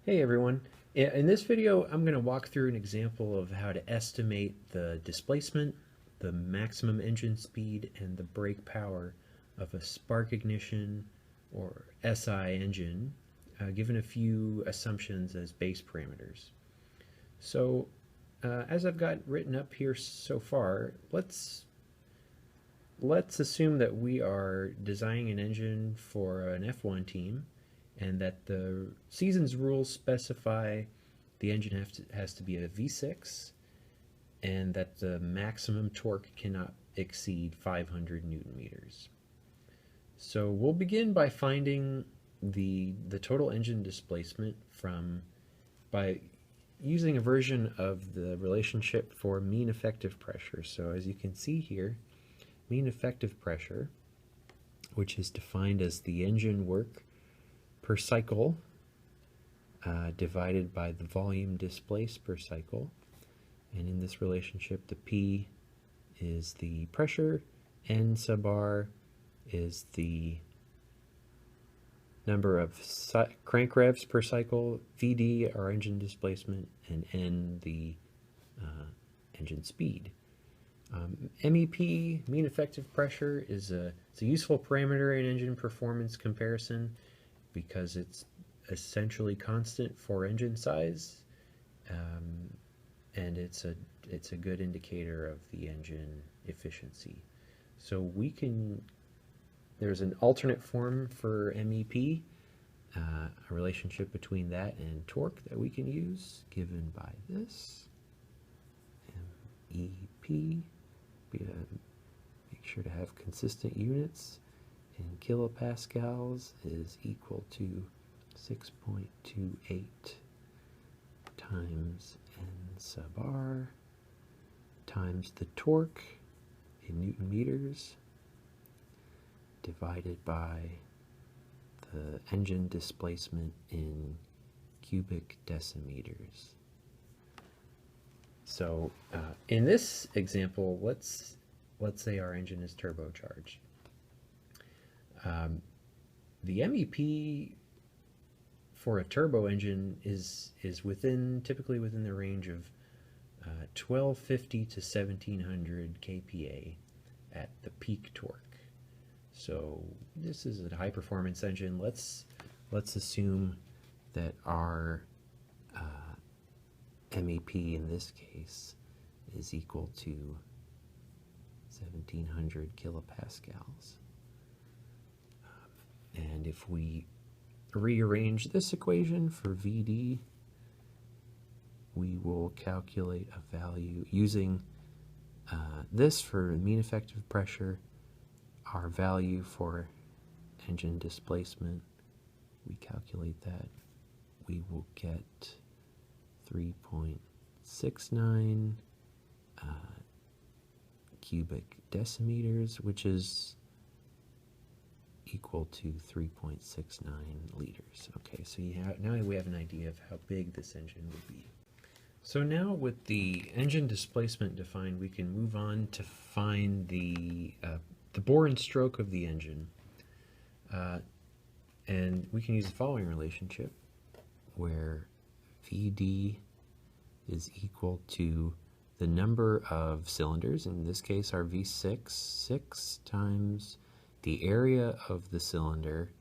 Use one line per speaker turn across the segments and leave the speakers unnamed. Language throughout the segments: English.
Hey everyone. In this video, I'm going to walk through an example of how to estimate the displacement, the maximum engine speed, and the brake power of a spark ignition or SI engine, given a few assumptions as base parameters. So, as I've got written up here so far, let's assume that we are designing an engine for an F1 team and that the season's rules specify the engine has to be a V6 and that the maximum torque cannot exceed 500 Newton meters. So we'll begin by finding the total engine displacement by using a version of the relationship for mean effective pressure. So as you can see here, mean effective pressure, which is defined as the engine work per cycle divided by the volume displaced per cycle. And in this relationship, the P is the pressure, N sub R is the number of crank revs per cycle, VD our engine displacement, and N the engine speed. MEP, mean effective pressure, it's a useful parameter in engine performance comparison because it's essentially constant for engine size, and it's a good indicator of the engine efficiency. So there's an alternate form for MEP, a relationship between that and torque that we can use, given by this. MEP, make sure to have consistent units, in kilopascals is equal to 6.28 times N sub R times the torque in Newton meters divided by the engine displacement in cubic decimeters. So in this example, let's say our engine is turbocharged. The MEP for a turbo engine is typically within the range of 1250 to 1700 kPa at the peak torque. So this is a high performance engine. Let's assume that our MEP in this case is equal to 1700 kilopascals. And if we rearrange this equation for VD, we will calculate a value using this for mean effective pressure, our value for engine displacement. We calculate that. We will get 3.69 cubic decimeters, which is equal to 3.69 liters. Okay, so now we have an idea of how big this engine would be. So now with the engine displacement defined, we can move on to find the bore and stroke of the engine. And we can use the following relationship where VD is equal to the number of cylinders, in this case our V6, 6 times the area of the cylinder,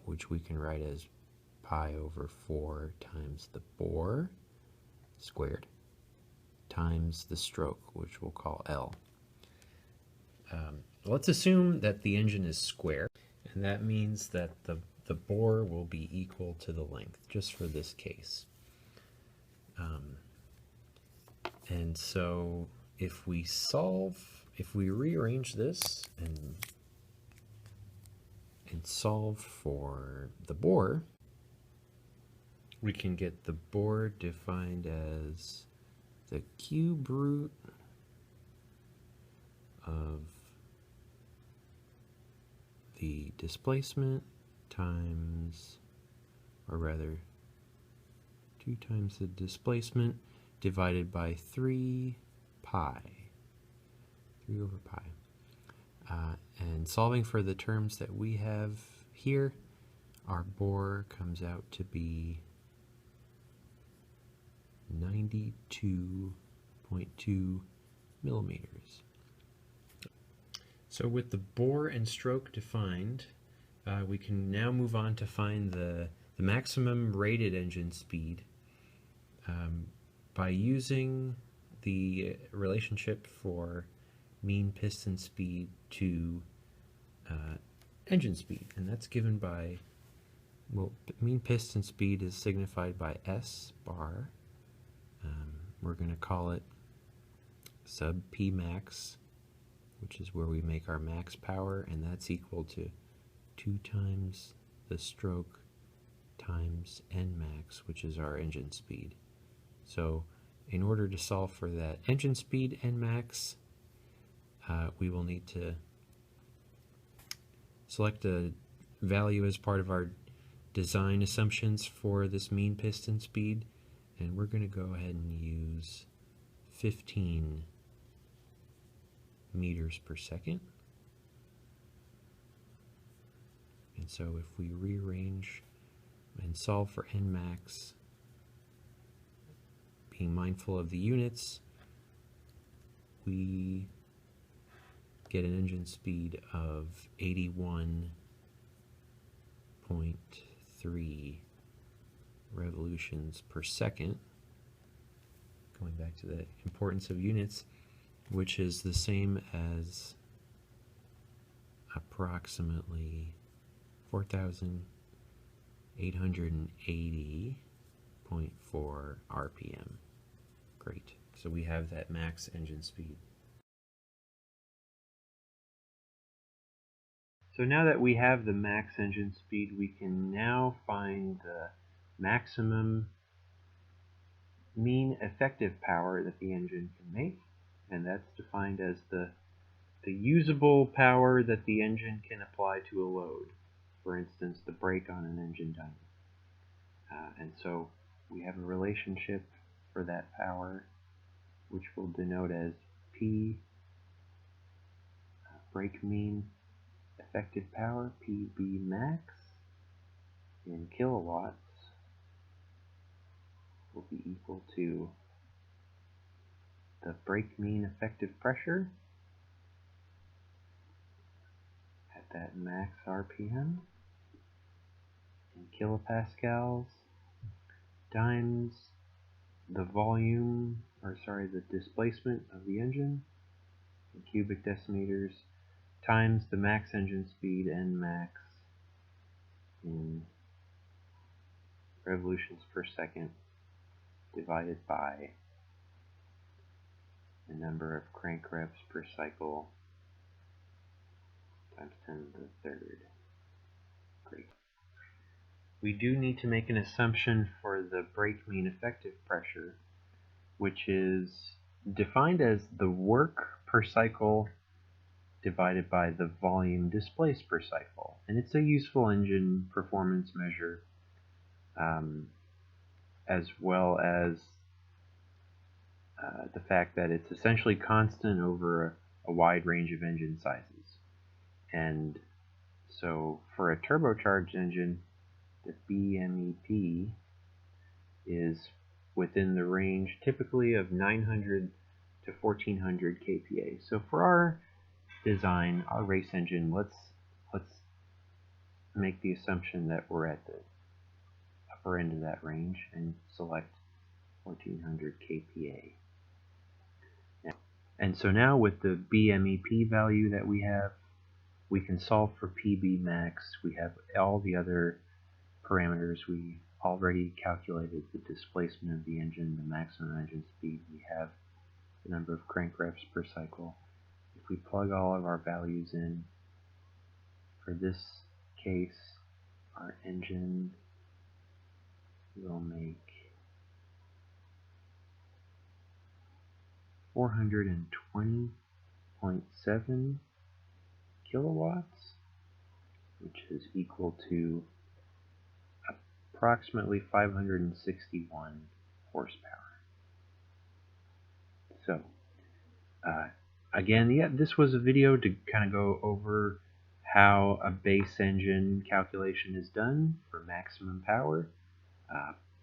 which we can write as pi over 4 times the bore squared, times the stroke, which we'll call L. Let's assume that the engine is square, and that means that the bore will be equal to the length, just for this case. And so if we rearrange this and solve for the bore, we can get the bore defined as the cube root of the displacement times, or rather 2 times the displacement divided by 3 pi. 3 over pi. And solving for the terms that we have here, our bore comes out to be 92.2 millimeters. So with the bore and stroke defined, we can now move on to find the maximum rated engine speed by using the relationship for mean piston speed to engine speed, and that's given by, well, mean piston speed is signified by S bar. We're going to call it sub P max, which is where we make our max power, and that's equal to 2 times the stroke times N max, which is our engine speed. So in order to solve for that engine speed N max, we will need to select a value as part of our design assumptions for this mean piston speed, and we're going to go ahead and use 15 meters per second. And so if we rearrange and solve for N max, being mindful of the units, we get an engine speed of 81.3 revolutions per second. Going back to the importance of units, which is the same as approximately 4,880.4 RPM. Great. So we have that max engine speed. So now that we have the max engine speed, we can now find the maximum mean effective power that the engine can make, and that's defined as the usable power that the engine can apply to a load. For instance, the brake on an engine dyno. And so we have a relationship for that power, which we'll denote as P brake mean effective power, PB max, in kilowatts will be equal to the brake mean effective pressure at that max RPM in kilopascals times the volume, the displacement of the engine in cubic decimeters times the max engine speed N max in revolutions per second divided by the number of crank revs per cycle times 10 to the third. Great. We do need to make an assumption for the brake mean effective pressure, which is defined as the work per cycle divided by the volume displaced per cycle. And it's a useful engine performance measure, as well as the fact that it's essentially constant over a wide range of engine sizes. And so for a turbocharged engine, the BMEP is within the range typically of 900 to 1400 kPa. So for our design, our race engine, let's make the assumption that we're at the upper end of that range and select 1400 kPa. And so now with the BMEP value that we have, we can solve for PB max. We have all the other parameters. We already calculated the displacement of the engine, the maximum engine speed. We have the number of crank revs per cycle. If we plug all of our values in, for this case, our engine will make 420.7 kilowatts, which is equal to approximately 561 horsepower. So, again, this was a video to kind of go over how a base engine calculation is done for maximum power.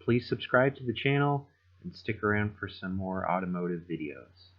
Please subscribe to the channel. and stick around for some more automotive videos.